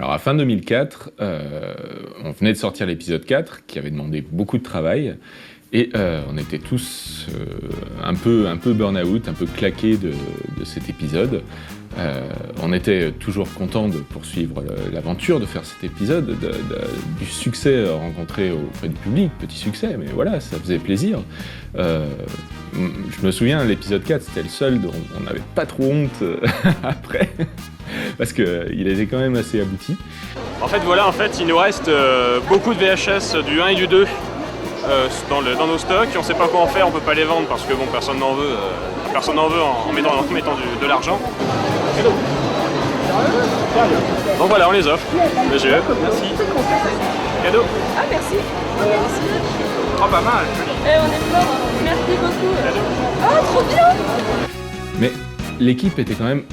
Alors à fin 2004, on venait de sortir l'épisode 4, qui avait demandé beaucoup de travail, et on était tous un peu burn-out, un peu claqués de cet épisode. On était toujours contents de poursuivre l'aventure, de faire cet épisode, du succès rencontré auprès du public, petit succès, mais voilà, ça faisait plaisir. Je me souviens, l'épisode 4, c'était le seul dont on n'avait pas trop honte après, parce qu'il était quand même assez abouti. En fait, voilà, il nous reste beaucoup de VHS du 1 et du 2 dans nos stocks. On ne sait pas quoi en faire, on ne peut pas les vendre parce que bon, personne n'en veut en mettant de l'argent. Donc voilà, on les offre. Monsieur, merci. Cadeau. Ah, merci. Merci. Oh, pas mal. On est fort. Merci beaucoup. Cadeau. Oh, trop bien. Mais l'équipe était quand même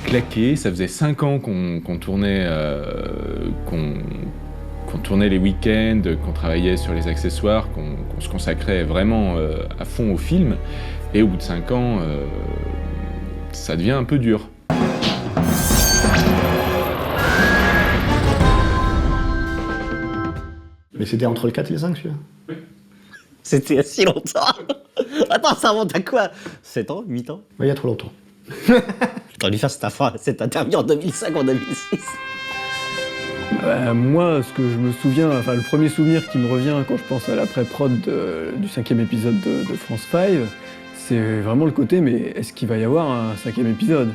claquée. Ça faisait 5 ans qu'on tournait, qu'on tournait les week-ends, qu'on travaillait sur les accessoires, qu'on se consacrait vraiment à fond au film. Et au bout de 5 ans, ça devient un peu dur. Mais c'était entre le 4 et le 5, celui-là? Oui. C'était il y a si longtemps. Attends, ça remonte à quoi? 7 ans? 8 ans? Ouais, il y a trop longtemps. J'aurais dû faire cette interview en 2005 ou en 2006. Moi, ce que je me souviens, enfin le premier souvenir qui me revient quand je pense à l'après-prod du 5e épisode de France 5, c'est vraiment le côté, mais est-ce qu'il va y avoir un 5e épisode?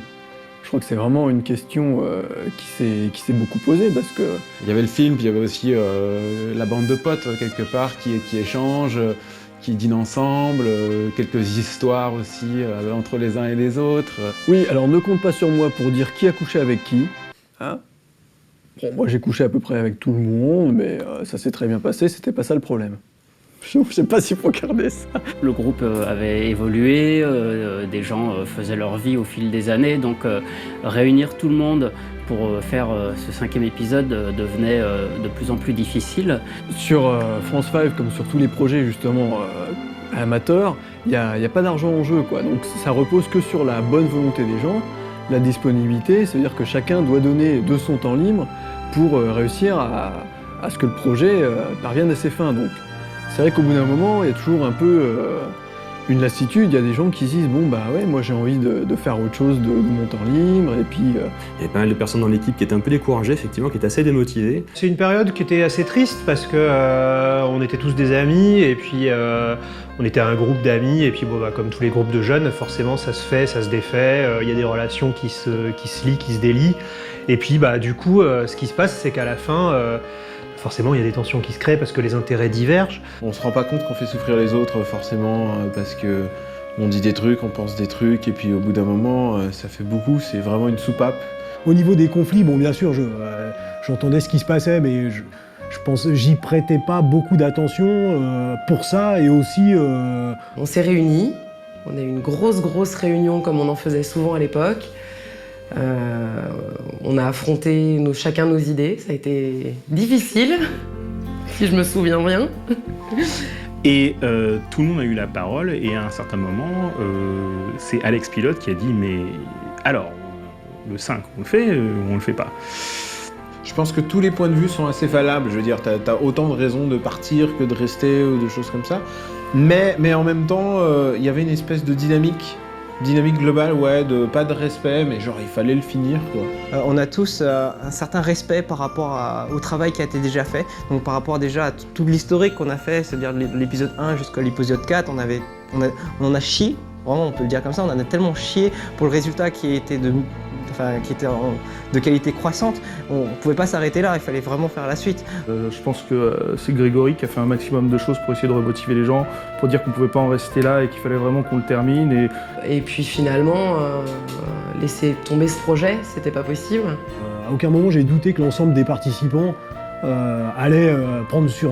Je crois que c'est vraiment une question qui s'est beaucoup posée parce que... Il y avait le film, puis il y avait aussi la bande de potes quelque part qui échangent, qui dînent ensemble, quelques histoires aussi entre les uns et les autres. Oui, alors ne compte pas sur moi pour dire qui a couché avec qui. Hein? Bon, moi j'ai couché à peu près avec tout le monde, mais ça s'est très bien passé, c'était pas ça le problème. Je sais pas s'il faut garder ça. Le groupe avait évolué, des gens faisaient leur vie au fil des années, donc réunir tout le monde pour faire ce 5e épisode devenait de plus en plus difficile. Sur France 5, comme sur tous les projets justement amateurs, il n'y a pas d'argent en jeu, quoi. Donc ça repose que sur la bonne volonté des gens, la disponibilité, c'est-à-dire que chacun doit donner de son temps libre pour réussir à ce que le projet parvienne à ses fins. Donc c'est vrai qu'au bout d'un moment, il y a toujours un peu une lassitude. Il y a des gens qui se disent « Bon, bah ouais, moi j'ai envie de faire autre chose de mon temps libre. » Et puis... Il y avait pas mal de personnes dans l'équipe qui étaient un peu découragées, effectivement, qui étaient assez démotivées. C'est une période qui était assez triste parce que on était tous des amis et puis on était un groupe d'amis et puis bon, bah, comme tous les groupes de jeunes, forcément ça se fait, ça se défait, il y a des relations qui se lient, qui se délient. Et puis bah, du coup, ce qui se passe, c'est qu'à la fin... forcément, il y a des tensions qui se créent parce que les intérêts divergent. On se rend pas compte qu'on fait souffrir les autres forcément parce que on dit des trucs, on pense des trucs et puis au bout d'un moment, ça fait beaucoup, c'est vraiment une soupape. Au niveau des conflits, bon, bien sûr, j'entendais ce qui se passait, mais je pense j'y prêtais pas beaucoup d'attention pour ça et aussi... On s'est réunis, on a eu une grosse réunion comme on en faisait souvent à l'époque. On a affronté chacun nos idées, ça a été difficile, si je me souviens bien. Et tout le monde a eu la parole et à un certain moment, c'est Alex Pilote qui a dit « Mais alors, le 5, on le fait ou on le fait pas ?» Je pense que tous les points de vue sont assez valables, je veux dire, t'as autant de raisons de partir que de rester ou des choses comme ça. Mais en même temps, il y avait une espèce de dynamique globale, ouais, pas de respect, mais genre il fallait le finir, quoi. On a tous un certain respect par rapport au travail qui a été déjà fait, donc par rapport déjà à tout l'historique qu'on a fait, c'est-à-dire l'épisode 1 jusqu'à l'épisode 4, on en a chié, vraiment on peut le dire comme ça, on en a tellement chié pour le résultat qui était de qualité croissante, on ne pouvait pas s'arrêter là, il fallait vraiment faire la suite. Je pense que c'est Grégory qui a fait un maximum de choses pour essayer de remotiver les gens, pour dire qu'on ne pouvait pas en rester là et qu'il fallait vraiment qu'on le termine. Et puis finalement, laisser tomber ce projet, c'était pas possible. À aucun moment j'ai douté que l'ensemble des participants allait prendre sur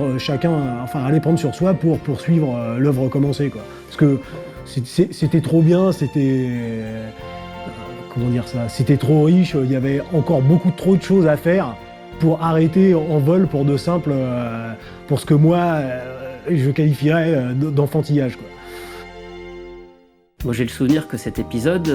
allait prendre sur soi pour poursuivre l'œuvre commencée, quoi. Parce que c'était trop bien, c'était... comment dire ça, c'était trop riche, il y avait encore beaucoup trop de choses à faire pour arrêter en vol pour de simples, pour ce que moi je qualifierais d'enfantillage, quoi. Moi j'ai le souvenir que cet épisode,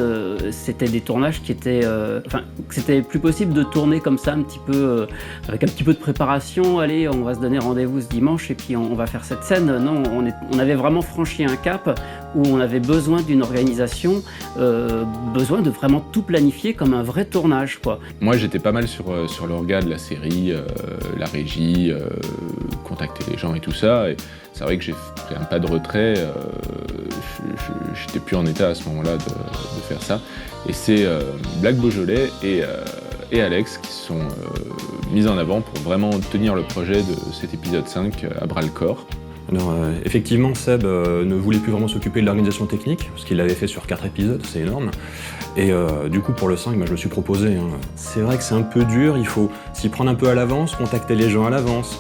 c'était des tournages qui étaient... que c'était plus possible de tourner comme ça un petit peu, avec un petit peu de préparation. Allez, on va se donner rendez-vous ce dimanche et puis on va faire cette scène. Non, on avait vraiment franchi un cap où on avait besoin d'une organisation, besoin de vraiment tout planifier comme un vrai tournage, quoi. Moi j'étais pas mal sur l'orga de la série, la régie, contacter les gens et tout ça. Et c'est vrai que j'ai pris un pas de retrait, j'étais plus en état à ce moment-là de faire ça. Et c'est Black Beaujolais et Alex qui sont mis en avant pour vraiment tenir le projet de cet épisode 5 à bras-le-corps. Alors, effectivement, Seb ne voulait plus vraiment s'occuper de l'organisation technique, parce qu'il l'avait fait sur 4 épisodes, c'est énorme. Et du coup, pour le 5, je me suis proposé. C'est vrai que c'est un peu dur, il faut s'y prendre un peu à l'avance, contacter les gens à l'avance,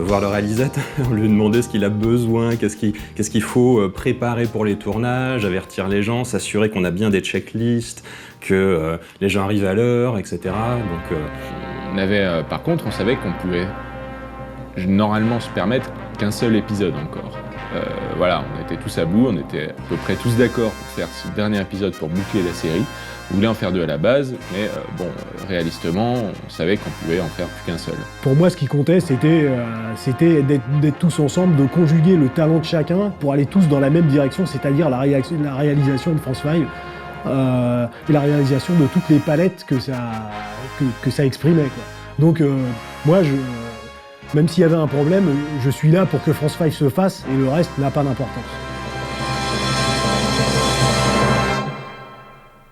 voir le réalisateur, lui demander ce qu'il a besoin, qu'est-ce qu'il faut préparer pour les tournages, avertir les gens, s'assurer qu'on a bien des checklists, que les gens arrivent à l'heure, etc. Donc, on avait, par contre, on savait qu'on pouvait normalement se permettre qu'un seul épisode encore. Voilà, on était tous à bout, on était à peu près tous d'accord pour faire ce dernier épisode pour boucler la série. On voulait en faire 2 à la base, mais réalistement, on savait qu'on pouvait en faire plus qu'un seul. Pour moi, ce qui comptait, c'était d'être tous ensemble, de conjuguer le talent de chacun pour aller tous dans la même direction, c'est-à-dire la réalisation de France 5 et la réalisation de toutes les palettes que ça exprimait, quoi. Donc, moi, même s'il y avait un problème, je suis là pour que France 5 se fasse et le reste n'a pas d'importance.